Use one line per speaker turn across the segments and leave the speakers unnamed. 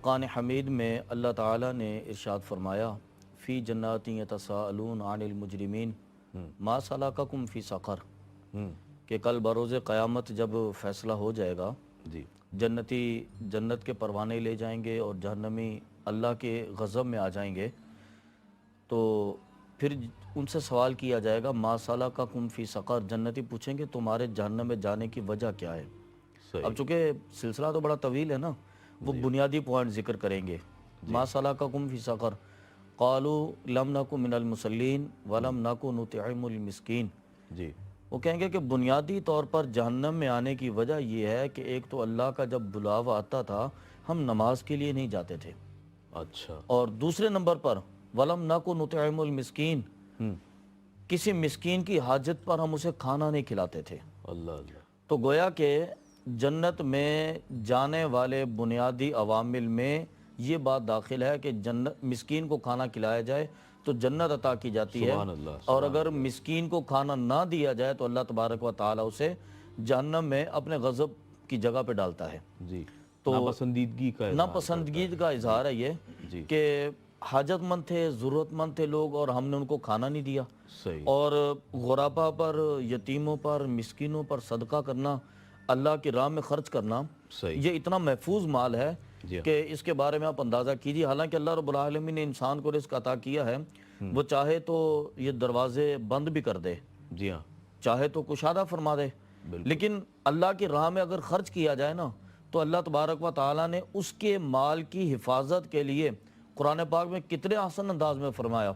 فرقان حمید میں اللہ تعالیٰ نے ارشاد فرمایا فی جنات یتساءلون عن المجرمین ما سلککم فی سقر، کہ کل بروز قیامت جب فیصلہ ہو جائے گا،
جی
جنتی جنت کے پروانے لے جائیں گے اور جہنمی اللہ کے غضب میں آ جائیں گے، تو پھر ان سے سوال کیا جائے گا ما سلککم فی سقر، جنتی پوچھیں گے تمہارے جہنم میں جانے کی وجہ کیا ہے۔
صحیح۔
اب چونکہ سلسلہ تو بڑا طویل ہے نا، وہ بنیادی پوائنٹ ذکر کریں گے۔ ما سلککم فی سقر قالوا لم نک من المصلین ولم نک نطعم المسکین،
جی
وہ کہیں گے کہ بنیادی طور پر جہنم میں آنے کی وجہ یہ ہے کہ ایک تو اللہ کا جب بلاوا آتا تھا ہم نماز کے لیے نہیں جاتے تھے،
اچھا۔
اور دوسرے نمبر پر ولم نک نطعم المسکین، کسی مسکین کی حاجت پر ہم اسے کھانا نہیں کھلاتے تھے۔
اللہ اللہ۔
تو گویا کہ جنت میں جانے والے بنیادی عوامل میں یہ بات داخل ہے کہ جنت مسکین کو کھانا کھلایا جائے تو جنت عطا کی جاتی ہے،
سبحان اللہ،
اور اگر مسکین کو کھانا نہ دیا جائے تو اللہ تبارک و تعالی اسے جہنم میں اپنے غضب کی جگہ پہ ڈالتا ہے۔
جی،
تو
ناپسندیدگی کا اظہار
ناپسندگی کا اظہار ہے یہ
جی
کہ حاجت مند تھے، ضرورت مند تھے لوگ، اور ہم نے ان کو کھانا نہیں دیا۔
صحیح۔
اور غربا پر، یتیموں پر، مسکینوں پر صدقہ کرنا، اللہ کی راہ میں خرچ کرنا،
صحیح۔
یہ اتنا محفوظ مال ہے
جی
کہ اس کے بارے میں آپ اندازہ کیجیے۔ حالانکہ اللہ رب العالمین نے انسان کو رزق عطا کیا ہے، وہ چاہے تو یہ دروازے بند بھی کر دے،
جی ہاں،
چاہے تو کشادہ فرما دے، لیکن اللہ کی راہ میں اگر خرچ کیا جائے نا تو اللہ تبارک و تعالیٰ نے اس کے مال کی حفاظت کے لیے قرآن پاک میں کتنے آسان انداز میں فرمایا۔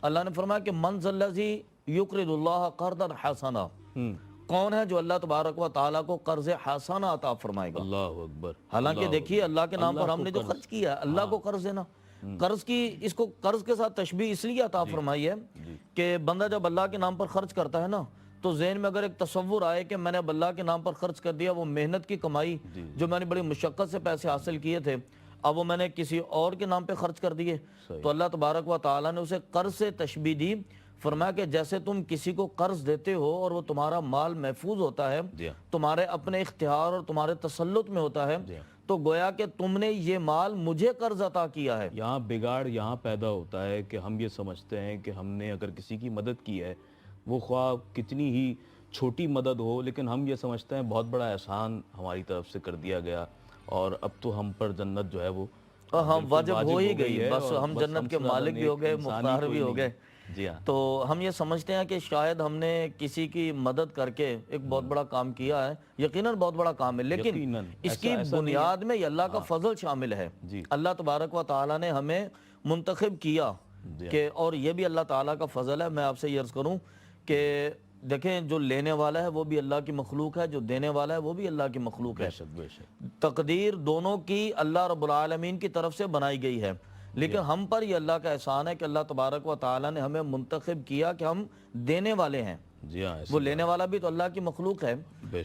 اللہ نے فرمایا کہ من ذا الذی یقرض اللہ قرضا حسنا، کون ہے جو اللہ تبارک و تعالیٰ کو قرض حسنہ عطا فرمائے گا۔
اللہ اکبر۔
حالانکہ دیکھیے اللہ کے نام پر ہم نے جو خرچ کیا ہے، اللہ کو قرض دینا، قرض کی اس کو قرض کے ساتھ تشبیہ اس لیے عطا فرمائی ہے کہ بندہ جب اللہ کے نام پر خرچ کرتا ہے نا تو ذہن میں اگر ایک تصور آئے کہ میں نے اب اللہ کے نام پر خرچ کر دیا، وہ محنت کی کمائی جو میں نے بڑی مشقت سے پیسے حاصل کیے تھے، اب وہ میں نے کسی اور کے نام پہ خرچ کر دیے، تو اللہ تبارک و تعالیٰ نے اسے قرض سے تشبیہ دی۔ فرمایا کہ جیسے تم کسی کو قرض دیتے ہو اور وہ تمہارا مال محفوظ ہوتا ہے، تمہارے اپنے اختیار اور تمہارے تسلط میں ہوتا ہے، تو گویا کہ تم نے یہ مال مجھے قرض عطا کیا ہے۔
یہاں بگاڑ یہاں پیدا ہوتا ہے کہ ہم یہ سمجھتے ہیں کہ ہم نے اگر کسی کی مدد کی ہے، وہ خواہ کتنی ہی چھوٹی مدد ہو، لیکن ہم یہ سمجھتے ہیں بہت بڑا احسان ہماری طرف سے کر دیا گیا اور اب تو ہم پر جنت جو ہے وہ
ہم واجب ہو ہی گئی،
ہے،
بس ہم جنت کے مالک بھی ہو گئے، مختار بھی ہو گئے۔
جی ہاں،
تو ہم یہ سمجھتے ہیں کہ شاید ہم نے کسی کی مدد کر کے ایک بہت بڑا کام کیا ہے، یقیناً بہت بڑا کام ہے، لیکن اس کی بنیاد میں یہ اللہ کا فضل شامل ہے۔ اللہ تبارک و تعالیٰ نے ہمیں منتخب کیا کہ، اور یہ بھی اللہ تعالیٰ کا فضل ہے۔ میں آپ سے یہ عرض کروں کہ دیکھیں، جو لینے والا ہے وہ بھی اللہ کی مخلوق ہے، جو دینے والا ہے وہ بھی اللہ کی مخلوق ہے۔
بے شک۔
تقدیر دونوں کی اللہ رب العالمین کی طرف سے بنائی گئی ہے، لیکن ہم پر یہ اللہ کا احسان ہے کہ اللہ تبارک و تعالیٰ نے ہمیں منتخب کیا کہ ہم دینے والے ہیں۔
جی ہاں،
وہ لینے والا بھی تو اللہ کی مخلوق ہے،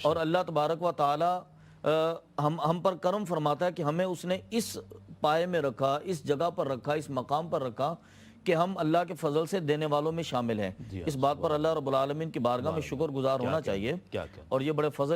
اور اللہ تبارک و تعالیٰ ہم پر کرم فرماتا ہے کہ ہمیں اس نے اس پائے میں رکھا، اس جگہ پر رکھا، اس مقام پر رکھا کہ ہم اللہ کے فضل سے دینے والوں میں شامل ہیں۔ اس بات پر اللہ رب العالمین کی بارگاہ میں شکر گزار ہونا چاہیے، اور یہ بڑے فضل